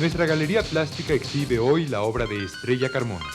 nuestra galería plástica exhibe hoy la obra de Estrella Carmona.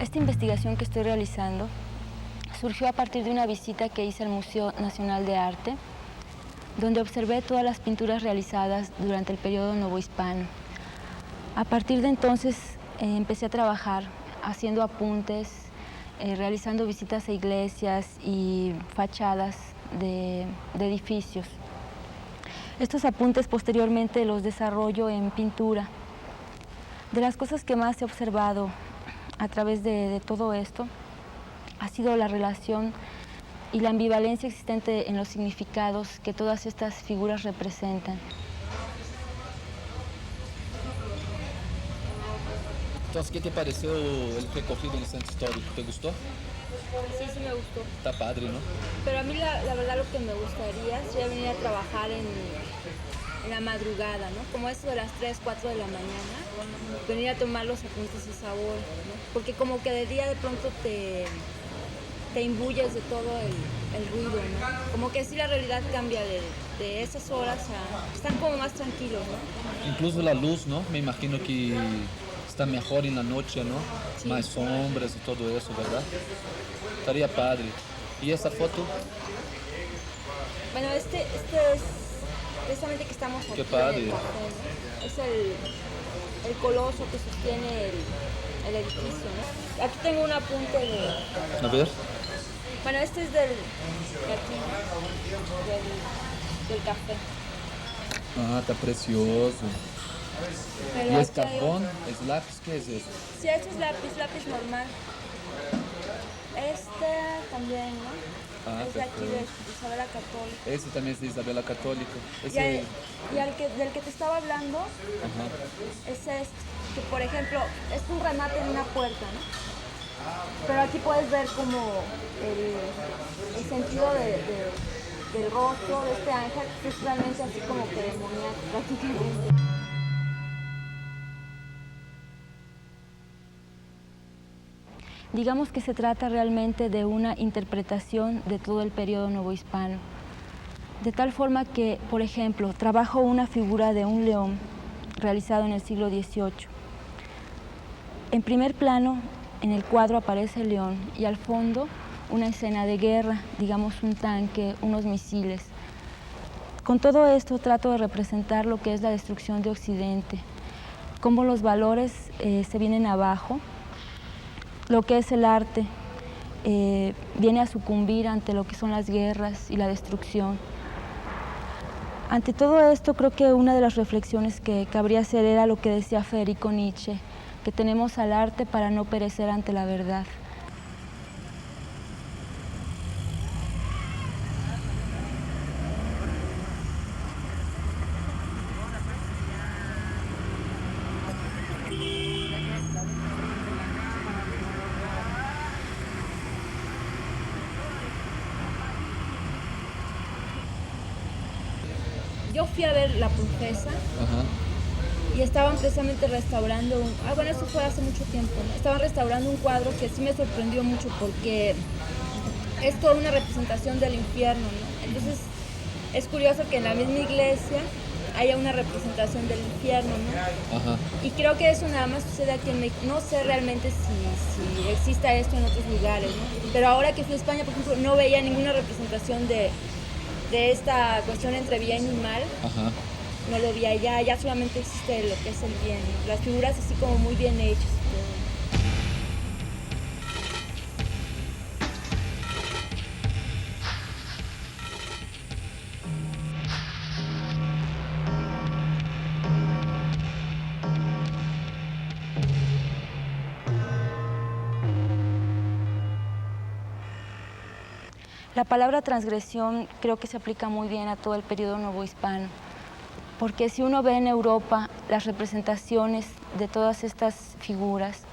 Esta investigación que estoy realizando surgió a partir de una visita que hice al Museo Nacional de Arte, donde observé todas las pinturas realizadas durante el periodo novohispano. A partir de entonces empecé a trabajar haciendo apuntes, realizando visitas a iglesias y fachadas de edificios. Estos apuntes posteriormente los desarrollo en pintura. De las cosas que más he observado a través de todo esto ha sido la relación y la ambivalencia existente en los significados que todas estas figuras representan. Entonces, ¿qué te pareció el recorrido en el centro histórico? ¿Te gustó? Sí, sí me gustó. Está padre, ¿no? Pero a mí la verdad lo que me gustaría sería venir a trabajar en la madrugada, ¿no? Como eso de las 3, 4 de la mañana, venir a tomar los apuntes a esa hora, ¿no? Porque como que de día de pronto te imbuyes de todo el ruido, ¿no? Como que sí la realidad cambia de esas horas a... Están como más tranquilos, ¿no? Incluso la luz, ¿no? Me imagino que está mejor en la noche, ¿no? Sí. Más sombras y todo eso, ¿verdad? Estaría padre. ¿Y esa foto? Bueno, este es precisamente que estamos aquí. Qué padre. En el café, ¿no? Es el coloso que sostiene el edificio, ¿no? Aquí tengo un apunte de... A ver. Bueno, este es del café. Ah, está precioso. Pero ¿Y es aquí hay carbón? otro. ¿Es lápiz? ¿Qué es eso? Sí, este es lápiz normal. Este también, ¿no? Ah, Es de aquí de perfecto. Isabela Católica. Ese también es de Isabela Católica. Y Ese... del que te estaba hablando Ajá. es este, que por ejemplo es un remate en una puerta, ¿no? Pero aquí puedes ver como el sentido del rostro de este ángel, que es realmente así como que demoníaco prácticamente. Digamos que se trata realmente de una interpretación de todo el periodo novohispano. De tal forma que, por ejemplo, trabajo una figura de un león realizado en el siglo XVIII. En primer plano, en el cuadro aparece el león y al fondo una escena de guerra, digamos un tanque, unos misiles. Con todo esto trato de representar lo que es la destrucción de Occidente, cómo los valores se vienen abajo, lo que es el arte viene a sucumbir ante lo que son las guerras y la destrucción. Ante todo esto, creo que una de las reflexiones que cabría hacer era lo que decía Federico Nietzsche, que tenemos al arte para no perecer ante la verdad. Yo fui a ver La Profesa. Ajá. Y estaban precisamente restaurando bueno, eso fue hace mucho tiempo, ¿no? Estaban restaurando un cuadro que sí me sorprendió mucho porque es toda una representación del infierno, ¿no? Entonces es curioso que en la misma iglesia haya una representación del infierno, ¿no? Ajá. Y creo que eso nada más sucede aquí en México. No sé realmente si exista esto en otros lugares, ¿no? Pero ahora que fui a España, por ejemplo, no veía ninguna representación de esta cuestión entre bien y mal. Ajá. No lo vi allá, ya solamente existe lo que es el bien, ¿no? Las figuras así como muy bien hechas y todo. La palabra transgresión creo que se aplica muy bien a todo el periodo novohispano, porque si uno ve en Europa las representaciones de todas estas figuras,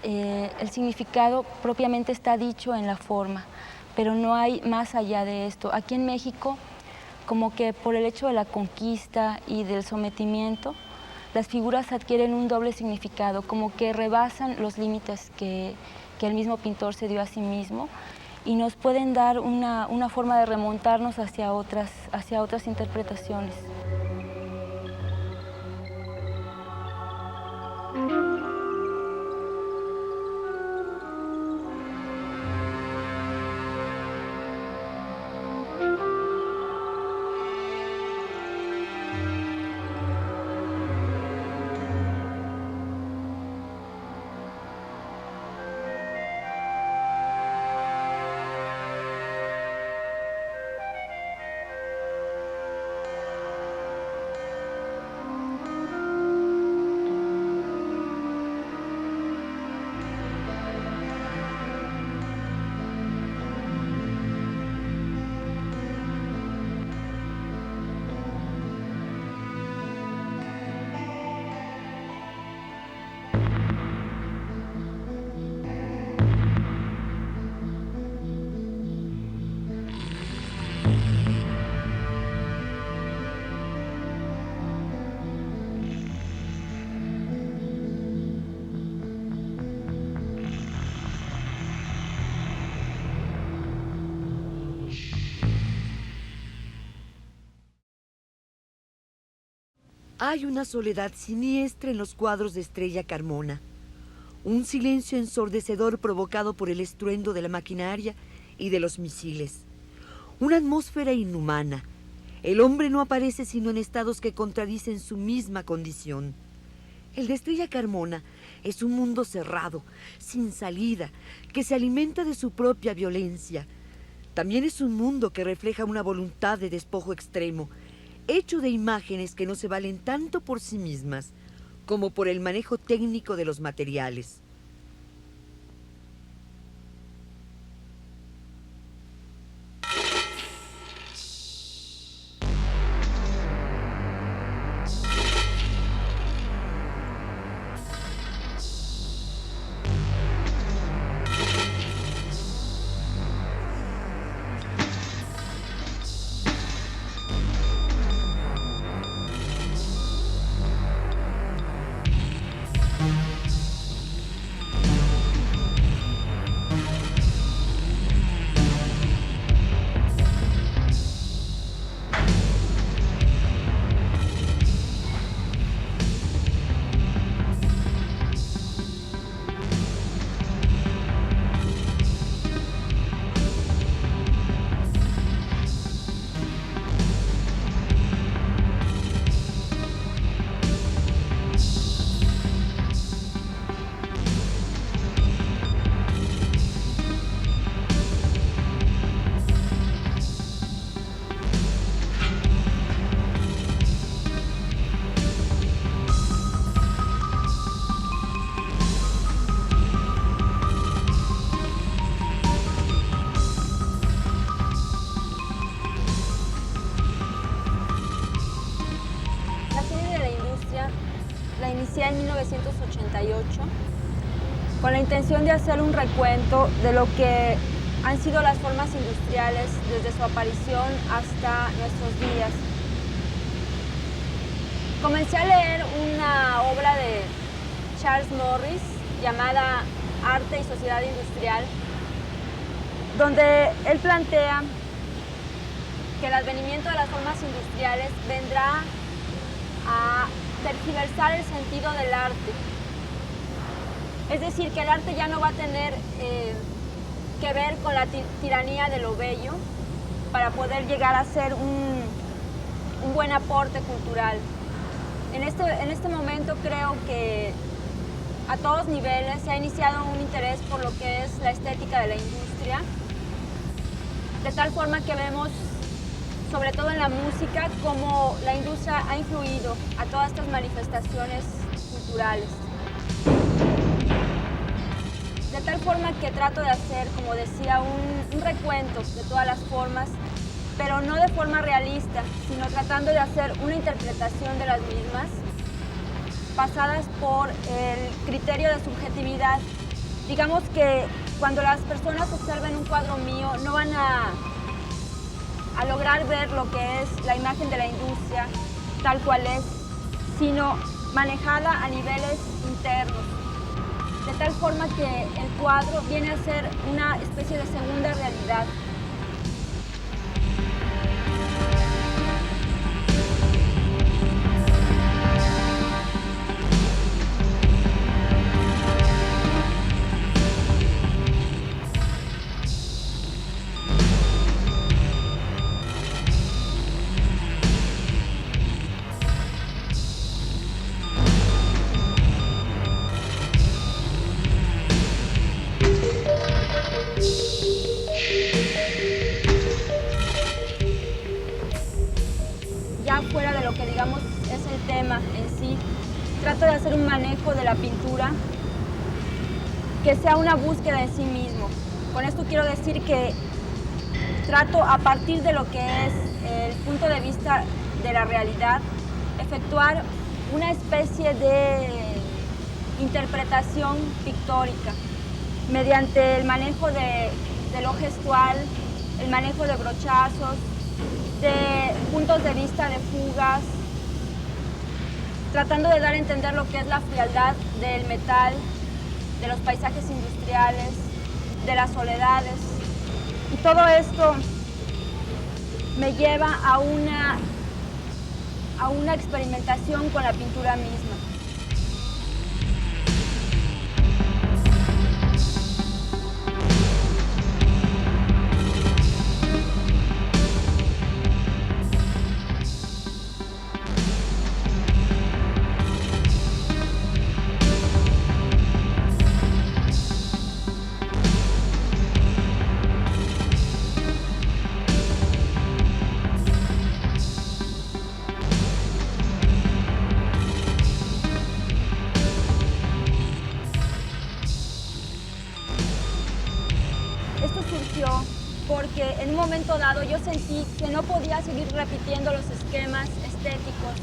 el significado propiamente está dicho en la forma, pero no hay más allá de esto. Aquí en México, como que por el hecho de la conquista y del sometimiento, las figuras adquieren un doble significado, como que rebasan los límites que el mismo pintor se dio a sí mismo y nos pueden dar una forma de remontarnos hacia otras interpretaciones. Hay una soledad siniestra en los cuadros de Estrella Carmona, un silencio ensordecedor provocado por el estruendo de la maquinaria y de los misiles, una atmósfera inhumana. El hombre no aparece sino en estados que contradicen su misma condición. El de Estrella Carmona es un mundo cerrado, sin salida, que se alimenta de su propia violencia. También es un mundo que refleja una voluntad de despojo extremo, hecho de imágenes que no se valen tanto por sí mismas como por el manejo técnico de los materiales. La inicié en 1988 con la intención de hacer un recuento de lo que han sido las formas industriales desde su aparición hasta nuestros días. Comencé a leer una obra de Charles Morris llamada Arte y Sociedad Industrial, donde él plantea que el advenimiento de las formas industriales vendrá a tergiversar el sentido del arte. Es decir, que el arte ya no va a tener que ver con la tiranía de lo bello para poder llegar a ser un buen aporte cultural. En este momento creo que a todos niveles se ha iniciado un interés por lo que es la estética de la industria, de tal forma que vemos, sobre todo en la música, cómo la industria ha influido a todas estas manifestaciones culturales. De tal forma que trato de hacer, como decía, un recuento de todas las formas, pero no de forma realista, sino tratando de hacer una interpretación de las mismas, pasadas por el criterio de subjetividad. Digamos que cuando las personas observen un cuadro mío, no van a lograr ver lo que es la imagen de la industria tal cual es, sino manejada a niveles internos. De tal forma que el cuadro viene a ser una especie de segunda realidad. Fuera de lo que digamos es el tema en sí, trato de hacer un manejo de la pintura que sea una búsqueda en sí mismo. Con esto quiero decir que trato, a partir de lo que es el punto de vista de la realidad, efectuar una especie de interpretación pictórica mediante el manejo de lo gestual, el manejo de brochazos, de puntos de vista de fugas, tratando de dar a entender lo que es la frialdad del metal, de los paisajes industriales, de las soledades. Y todo esto me lleva a una experimentación con la pintura misma. Esto surgió porque en un momento dado yo sentí que no podía seguir repitiendo los esquemas estéticos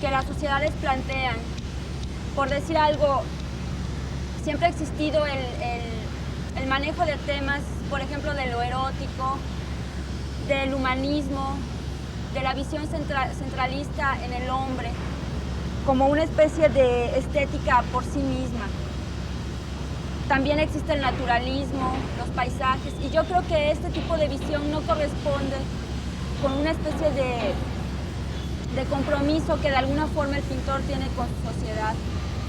que las sociedades plantean. Por decir algo, siempre ha existido el manejo de temas, por ejemplo, de lo erótico, del humanismo, de la visión centralista en el hombre, como una especie de estética por sí misma. También existe el naturalismo, los paisajes, y yo creo que este tipo de visión no corresponde con una especie de compromiso que de alguna forma el pintor tiene con su sociedad,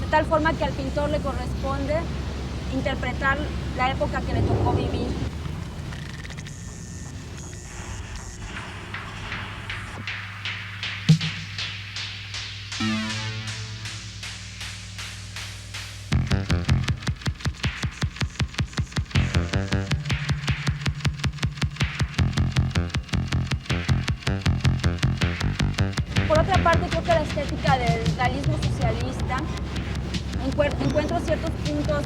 de tal forma que al pintor le corresponde interpretar la época que le tocó vivir. Por otra parte, creo que la estética del realismo socialista encuentro ciertos puntos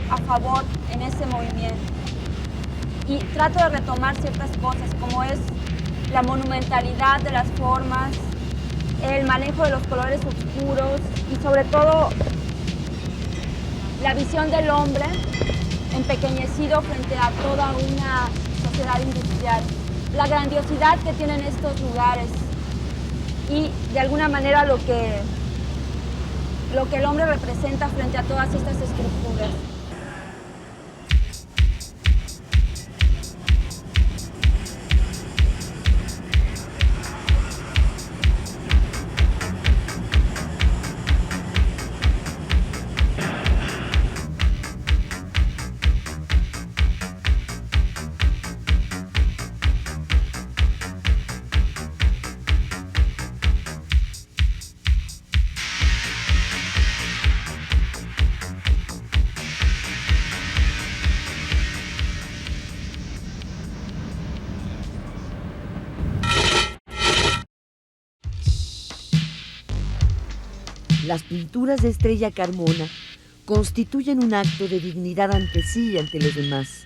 a favor en ese movimiento y trato de retomar ciertas cosas, como es la monumentalidad de las formas, el manejo de los colores oscuros y sobre todo la visión del hombre empequeñecido frente a toda una sociedad industrial, la grandiosidad que tienen estos lugares y de alguna manera lo que el hombre representa frente a todas estas estructuras. las pinturas de Estrella Carmona constituyen un acto de dignidad ante sí y ante los demás.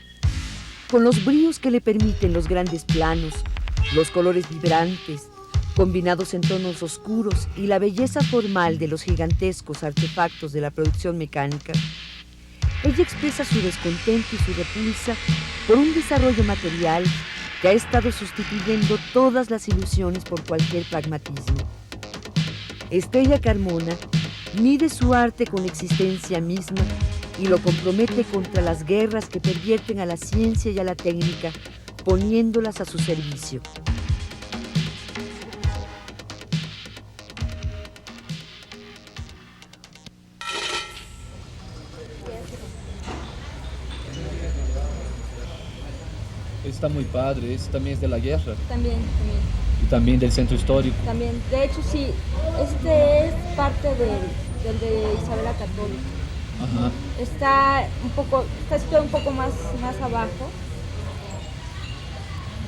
Con los bríos que le permiten los grandes planos, los colores vibrantes, combinados en tonos oscuros y la belleza formal de los gigantescos artefactos de la producción mecánica, ella expresa su descontento y su repulsa por un desarrollo material que ha estado sustituyendo todas las ilusiones por cualquier pragmatismo. Estrella Carmona mide su arte con la existencia misma y lo compromete contra las guerras que pervierten a la ciencia y a la técnica, poniéndolas a su servicio. Está muy padre, este también es de la guerra También. y también del centro histórico. También, de hecho sí, este es parte del de Isabela Católica. Ajá. Está situado un poco más abajo.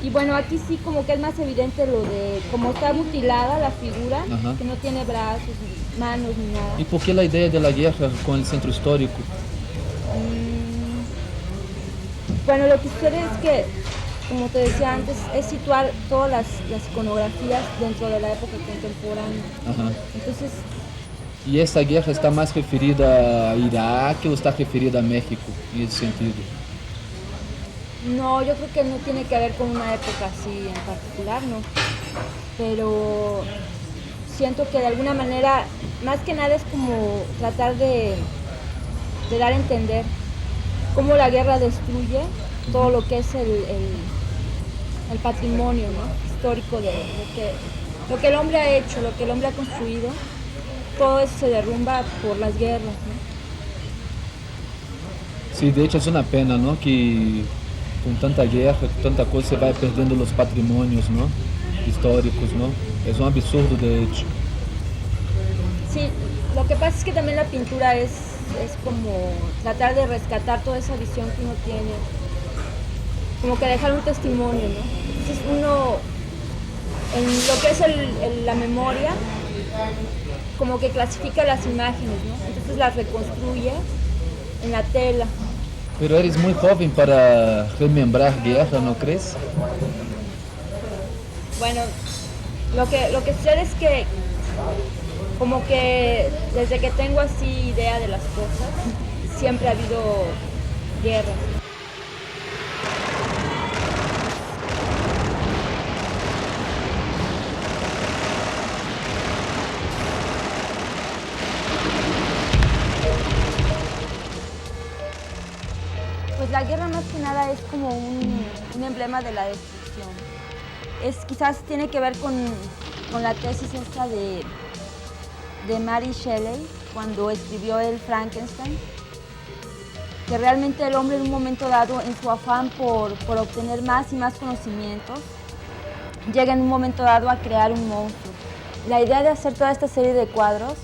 Y bueno, aquí sí como que es más evidente lo de cómo está mutilada la figura, Ajá. que no tiene brazos, ni manos, ni nada. ¿Y por qué la idea de la guerra con el centro histórico? Bueno, lo que sucede es que, como te decía antes, es situar todas las iconografías dentro de la época contemporánea. Ajá. Entonces, ¿Y esta guerra está más referida a Irak o está referida a México en ese sentido? no, yo creo que no tiene que ver con una época así en particular, no. Pero siento que de alguna manera, más que nada es como tratar de dar a entender cómo la guerra destruye todo lo que es el patrimonio, ¿no?, histórico de lo que el hombre ha hecho, lo que el hombre ha construido. Todo eso se derrumba por las guerras, ¿no? Sí, de hecho es una pena, ¿no? Que con tanta guerra, con tanta cosa se vaya perdiendo los patrimonios, ¿no?, históricos, ¿no? Es un absurdo, de hecho. Sí, lo que pasa es que también la pintura es como tratar de rescatar toda esa visión que uno tiene, como que dejar un testimonio, ¿no? Entonces uno, en lo que es la memoria, como que clasifica las imágenes, ¿no? Entonces las reconstruye en la tela. Pero eres muy joven para remembrar guerra, ¿no crees? Bueno, lo que sucede es que como que desde que tengo así idea de las cosas, siempre ha habido guerras. Pues la guerra más que nada es como un emblema de la destrucción. Quizás tiene que ver con la tesis esta de Mary Shelley, cuando escribió el Frankenstein, que realmente el hombre en un momento dado, en su afán por obtener más y más conocimientos, llega en un momento dado a crear un monstruo. La idea de hacer toda esta serie de cuadros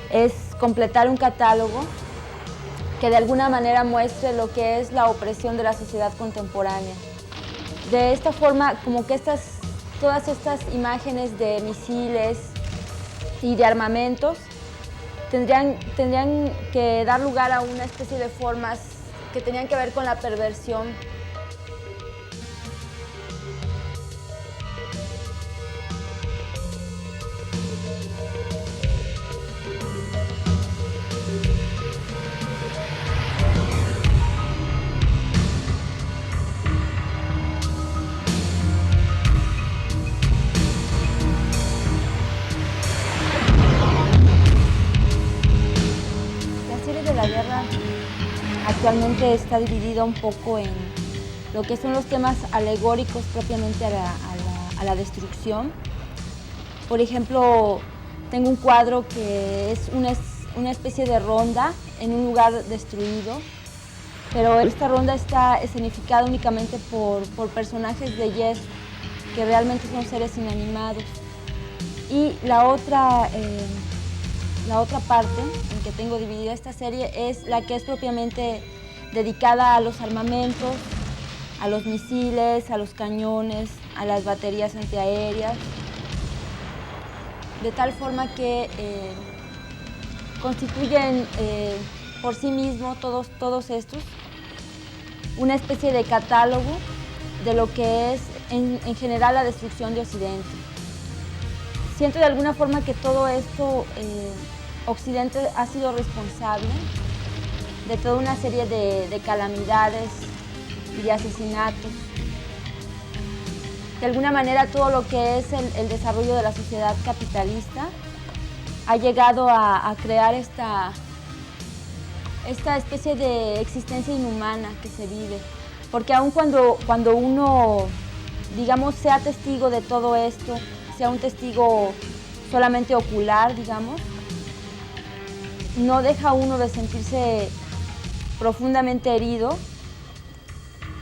es completar un catálogo que de alguna manera muestre lo que es la opresión de la sociedad contemporánea. De esta forma, como que todas estas imágenes de misiles y de armamentos tendrían que dar lugar a una especie de formas que tenían que ver con la perversión. La guerra actualmente está dividida un poco en lo que son los temas alegóricos propiamente a la destrucción. Por ejemplo, tengo un cuadro que es una especie de ronda en un lugar destruido, pero esta ronda está escenificada únicamente por personajes de yeso, que realmente son seres inanimados. Y la otra parte en que tengo dividida esta serie es la que es propiamente dedicada a los armamentos, a los misiles, a los cañones, a las baterías antiaéreas, de tal forma que constituyen por sí mismos todos estos una especie de catálogo de lo que es en general la destrucción de Occidente. Siento de alguna forma que todo esto, Occidente ha sido responsable de toda una serie de calamidades y de asesinatos. De alguna manera todo lo que es el desarrollo de la sociedad capitalista ha llegado a crear esta especie de existencia inhumana que se vive. Porque aun cuando uno, digamos, sea testigo de todo esto, sea un testigo solamente ocular, digamos, no deja uno de sentirse profundamente herido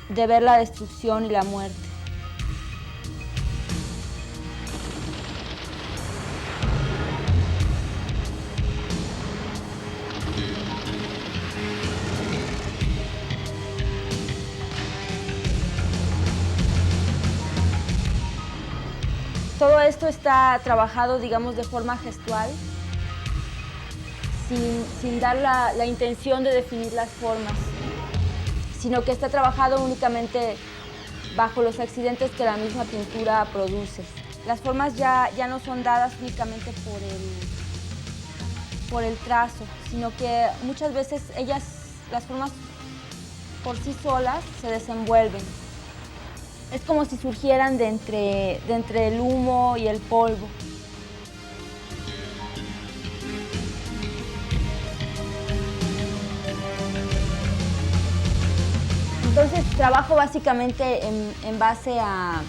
de ver la destrucción y la muerte. Todo esto está trabajado, digamos, de forma gestual, sin dar la intención de definir las formas, sino que está trabajado únicamente bajo los accidentes que la misma pintura produce. Las formas ya no son dadas únicamente por el trazo, sino que muchas veces las formas por sí solas se desenvuelven. Es como si surgieran de entre el humo y el polvo. Entonces trabajo básicamente en base a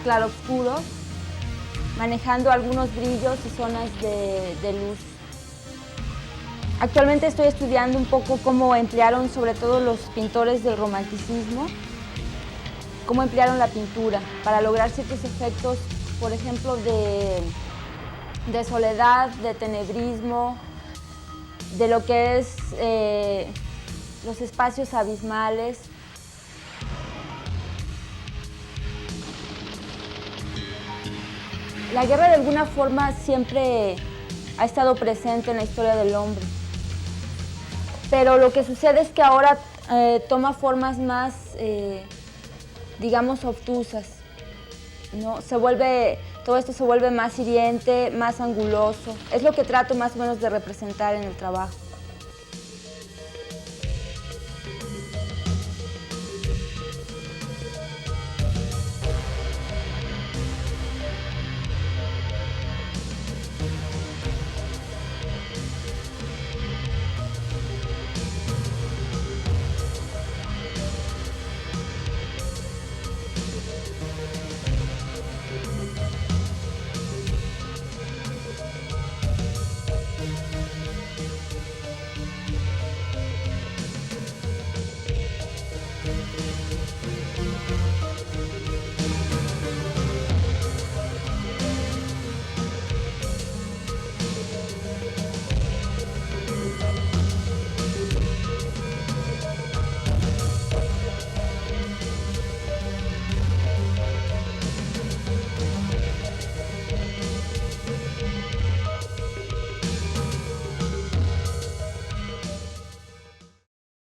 claroscuros, manejando algunos brillos y zonas de luz. Actualmente estoy estudiando un poco cómo emplearon, sobre todo los pintores del romanticismo, cómo emplearon la pintura para lograr ciertos efectos, por ejemplo, de soledad, de tenebrismo, de lo que es los espacios abismales. La guerra de alguna forma siempre ha estado presente en la historia del hombre, pero lo que sucede es que ahora toma formas más digamos, obtusas, ¿no? Todo esto se vuelve más hiriente, más anguloso. Es lo que trato más o menos de representar en el trabajo.